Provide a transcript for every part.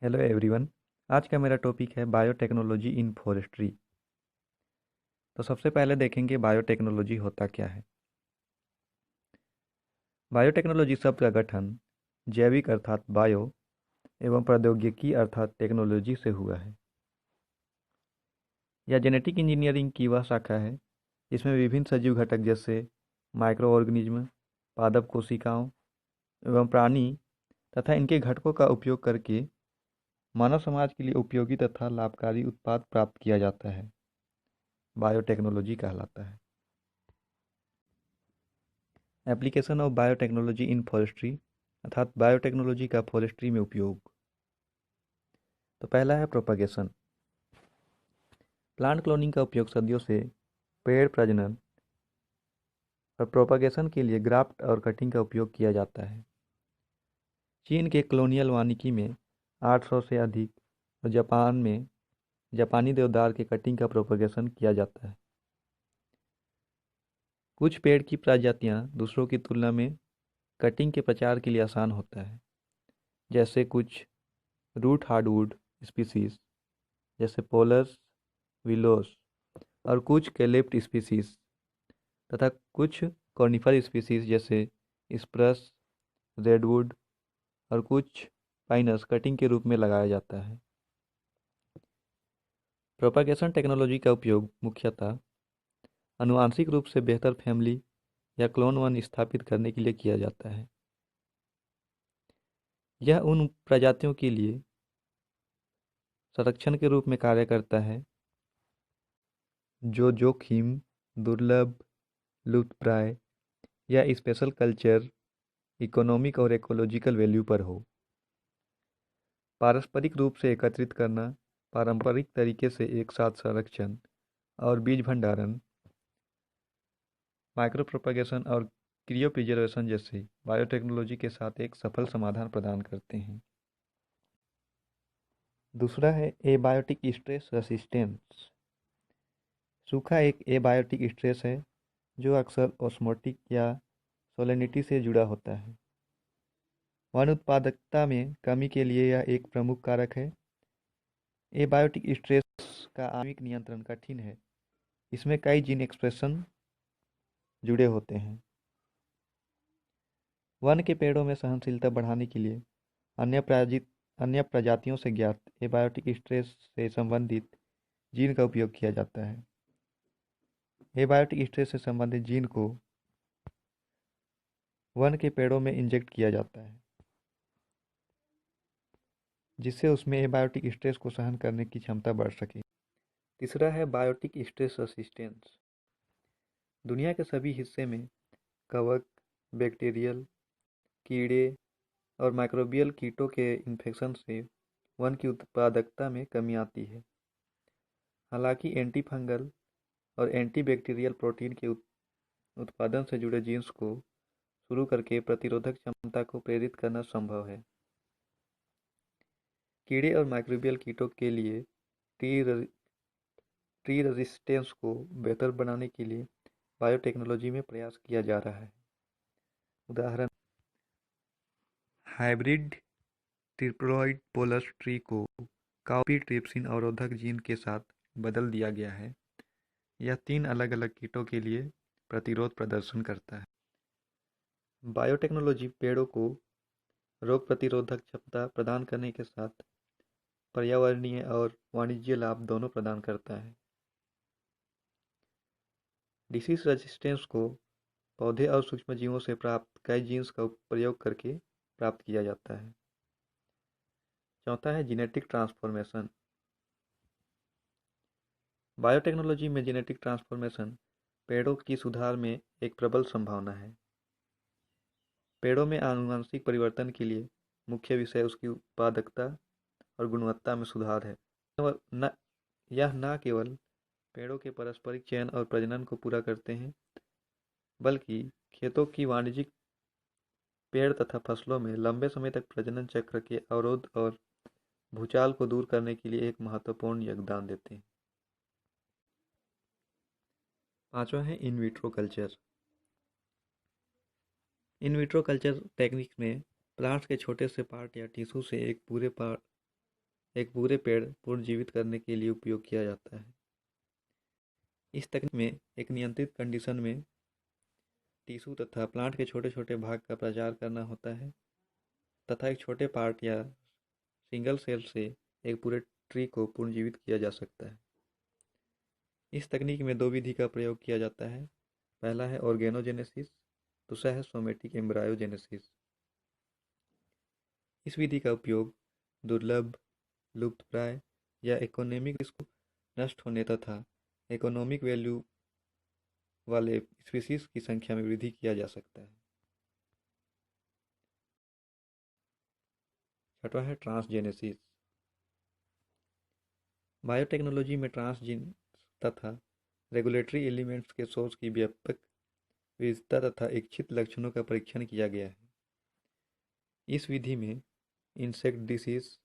Hello everyone. आज का मेरा टॉपिक है बायोटेक्नोलॉजी इन फॉरेस्ट्री। तो सबसे पहले देखेंगे बायोटेक्नोलॉजी होता क्या है। बायोटेक्नोलॉजी शब्द का गठन जैविक अर्थात बायो एवं प्रौद्योगिकी अर्थात टेक्नोलॉजी से हुआ है। यह जेनेटिक इंजीनियरिंग की वह शाखा है जिसमें विभिन्न सजीव घटक जैसे माइक्रो ऑर्गेनिज्म, पादप कोशिकाओं एवं प्राणी तथा इनके घटकों का उपयोग करके मानव समाज के लिए उपयोगी तथा लाभकारी उत्पाद प्राप्त किया जाता है, बायोटेक्नोलॉजी कहलाता है। Application of biotechnology in forestry अर्थात बायोटेक्नोलॉजी का फॉरेस्ट्री में उपयोग। तो पहला है प्रोपागेशन। प्लांट क्लोनिंग का उपयोग सदियों से पेड़ प्रजनन और प्रोपागेशन के लिए ग्राफ्ट और कटिंग का उपयोग किया जाता है। चीन के कॉलोनियल वानिकी में 800 से अधिक और जापान में जापानी देवदार के कटिंग का प्रोपागेशन किया जाता है। कुछ पेड़ की प्रजातियां दूसरों की तुलना में कटिंग के प्रचार के लिए आसान होता है, जैसे कुछ रूट हार्डवुड स्पीसीज जैसे पोलस विलोस और कुछ कैलिप्ट स्पीसीज तथा कुछ कॉर्निफर स्पीसीज जैसे स्प्रस, रेडवुड और कुछ पाइनस कटिंग के रूप में लगाया जाता है। प्रोपागेशन टेक्नोलॉजी का उपयोग मुख्यतः आनुवांशिक रूप से बेहतर फैमिली या क्लोन वन स्थापित करने के लिए किया जाता है। यह उन प्रजातियों के लिए संरक्षण के रूप में कार्य करता है जो जोखिम, दुर्लभ, लुप्तप्राय या स्पेशल कल्चर, इकोनॉमिक और इकोलॉजिकल वैल्यू पर हो। पारस्परिक रूप से एकत्रित करना, पारंपरिक तरीके से एक साथ संरक्षण और बीज भंडारण, माइक्रो प्रोपगेशन और क्रियो प्रिजर्वेशन जैसे बायोटेक्नोलॉजी के साथ एक सफल समाधान प्रदान करते हैं। दूसरा है एबायोटिक स्ट्रेस रेसिस्टेंस। सूखा एक एबायोटिक स्ट्रेस है जो अक्सर ऑस्मोटिक या सोलेनिटी से जुड़ा होता है। वन उत्पादकता में कमी के लिए यह एक प्रमुख कारक है। एबायोटिक स्ट्रेस का आणविक नियंत्रण कठिन है। इसमें कई जीन एक्सप्रेशन जुड़े होते हैं। वन के पेड़ों में सहनशीलता बढ़ाने के लिए अन्य प्रजातियों से ज्ञात एबायोटिक स्ट्रेस से संबंधित जीन का उपयोग किया जाता है। एबायोटिक स्ट्रेस से संबंधित जीन को वन के पेड़ों में इंजेक्ट किया जाता है जिससे उसमें एबायोटिक स्ट्रेस को सहन करने की क्षमता बढ़ सके। तीसरा है बायोटिक स्ट्रेस रेसिस्टेंस। दुनिया के सभी हिस्से में कवक, बैक्टीरियल, कीड़े और माइक्रोबियल कीटों के इन्फेक्शन से वन की उत्पादकता में कमी आती है। हालांकि एंटी फंगल और एंटी बैक्टीरियल प्रोटीन के उत्पादन से जुड़े जीन्स को शुरू करके प्रतिरोधक क्षमता को प्रेरित करना संभव है। कीड़े और माइक्रोबियल कीटों के लिए ट्री रेजिस्टेंस को बेहतर बनाने के लिए बायोटेक्नोलॉजी में प्रयास किया जा रहा है। उदाहरण, हाइब्रिड ट्रिप्लोइड पोलस ट्री को काउपी ट्रिप्सिन अवरोधक जीन के साथ बदल दिया गया है। यह 3 अलग अलग कीटों के लिए प्रतिरोध प्रदर्शन करता है। बायोटेक्नोलॉजी पेड़ों को रोग प्रतिरोधक क्षमता प्रदान करने के साथ पर्यावरणीय और वाणिज्यिक लाभ दोनों प्रदान करता है। डिसीज रेजिस्टेंस को पौधे और सूक्ष्मजीवों से प्राप्त कई जीन्स का प्रयोग करके प्राप्त किया जाता है। चौथा है जेनेटिक ट्रांसफॉर्मेशन। बायोटेक्नोलॉजी में जेनेटिक ट्रांसफॉर्मेशन पेड़ों की सुधार में एक प्रबल संभावना है। पेड़ों में आनुवंशिक परिवर्तन के लिए मुख्य विषय उसकी उत्पादकता और गुणवत्ता में सुधार है। यह न केवल पेड़ों के पारस्परिक चयन और प्रजनन को पूरा करते हैं, बल्कि खेतों की वाणिज्यिक पेड़ तथा फसलों में लंबे समय तक प्रजनन चक्र के अवरोध और भूचाल को दूर करने के लिए एक महत्वपूर्ण योगदान देते हैं। पांचवा है in vitro culture. In vitro culture technique में प्लांट्स के छोटे से पार्ट या टिश्यू से एक पूरे एक पूरे पेड़ पुनर्जीवित करने के लिए उपयोग किया जाता है। इस तकनीक में एक नियंत्रित कंडीशन में टिश्यू तथा प्लांट के छोटे छोटे भाग का प्रचार करना होता है तथा एक छोटे पार्ट या सिंगल सेल से एक पूरे ट्री को पुनर्जीवित किया जा सकता है। इस तकनीक में दो विधि का प्रयोग किया जाता है। पहला है ऑर्गेनोजेनेसिस, दूसरा है सोमेटिक एम्ब्रायोजेनेसिस। इस विधि का उपयोग दुर्लभ, लुप्तप्राय या इकोनॉमिक रिस्क को नष्ट होने तथा इकोनॉमिक वैल्यू वाले स्पीशीज की संख्या में वृद्धि किया जा सकता है। छठवां है ट्रांसजेनेसिस। बायोटेक्नोलॉजी में ट्रांसजीन तथा रेगुलेटरी एलिमेंट्स के सोर्स की व्यापक विविधता तथा इच्छित लक्षणों का परीक्षण किया गया है। इस विधि में insect disease,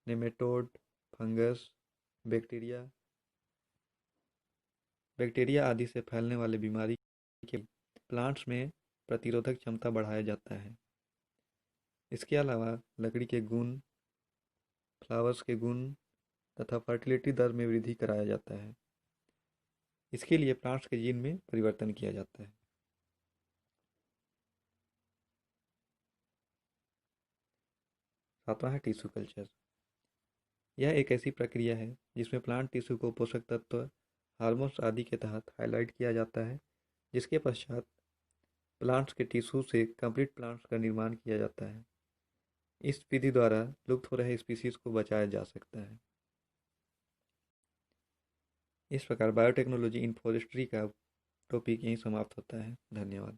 nematode, fungus, bacteria आदि से फैलने वाले बीमारी के प्लांट्स में प्रतिरोधक क्षमता बढ़ाया जाता है। इसके अलावा लकड़ी के गुण, फ्लावर्स के गुण तथा फर्टिलिटी दर में वृद्धि कराया जाता है। इसके लिए प्लांट्स के जीन में परिवर्तन किया जाता है। सातवां है टिश्यू कल्चर। यह एक ऐसी प्रक्रिया है जिसमें प्लांट टिश्यू को पोषक तत्व, हार्मोन्स आदि के तहत हाईलाइट किया जाता है, जिसके पश्चात प्लांट्स के टिश्यू से कंप्लीट प्लांट्स का निर्माण किया जाता है। इस विधि द्वारा लुप्त हो रहे स्पीशीज को बचाया जा सकता है। इस प्रकार बायोटेक्नोलॉजी इन फॉरेस्ट्री का टॉपिक यहीं समाप्त होता है। धन्यवाद।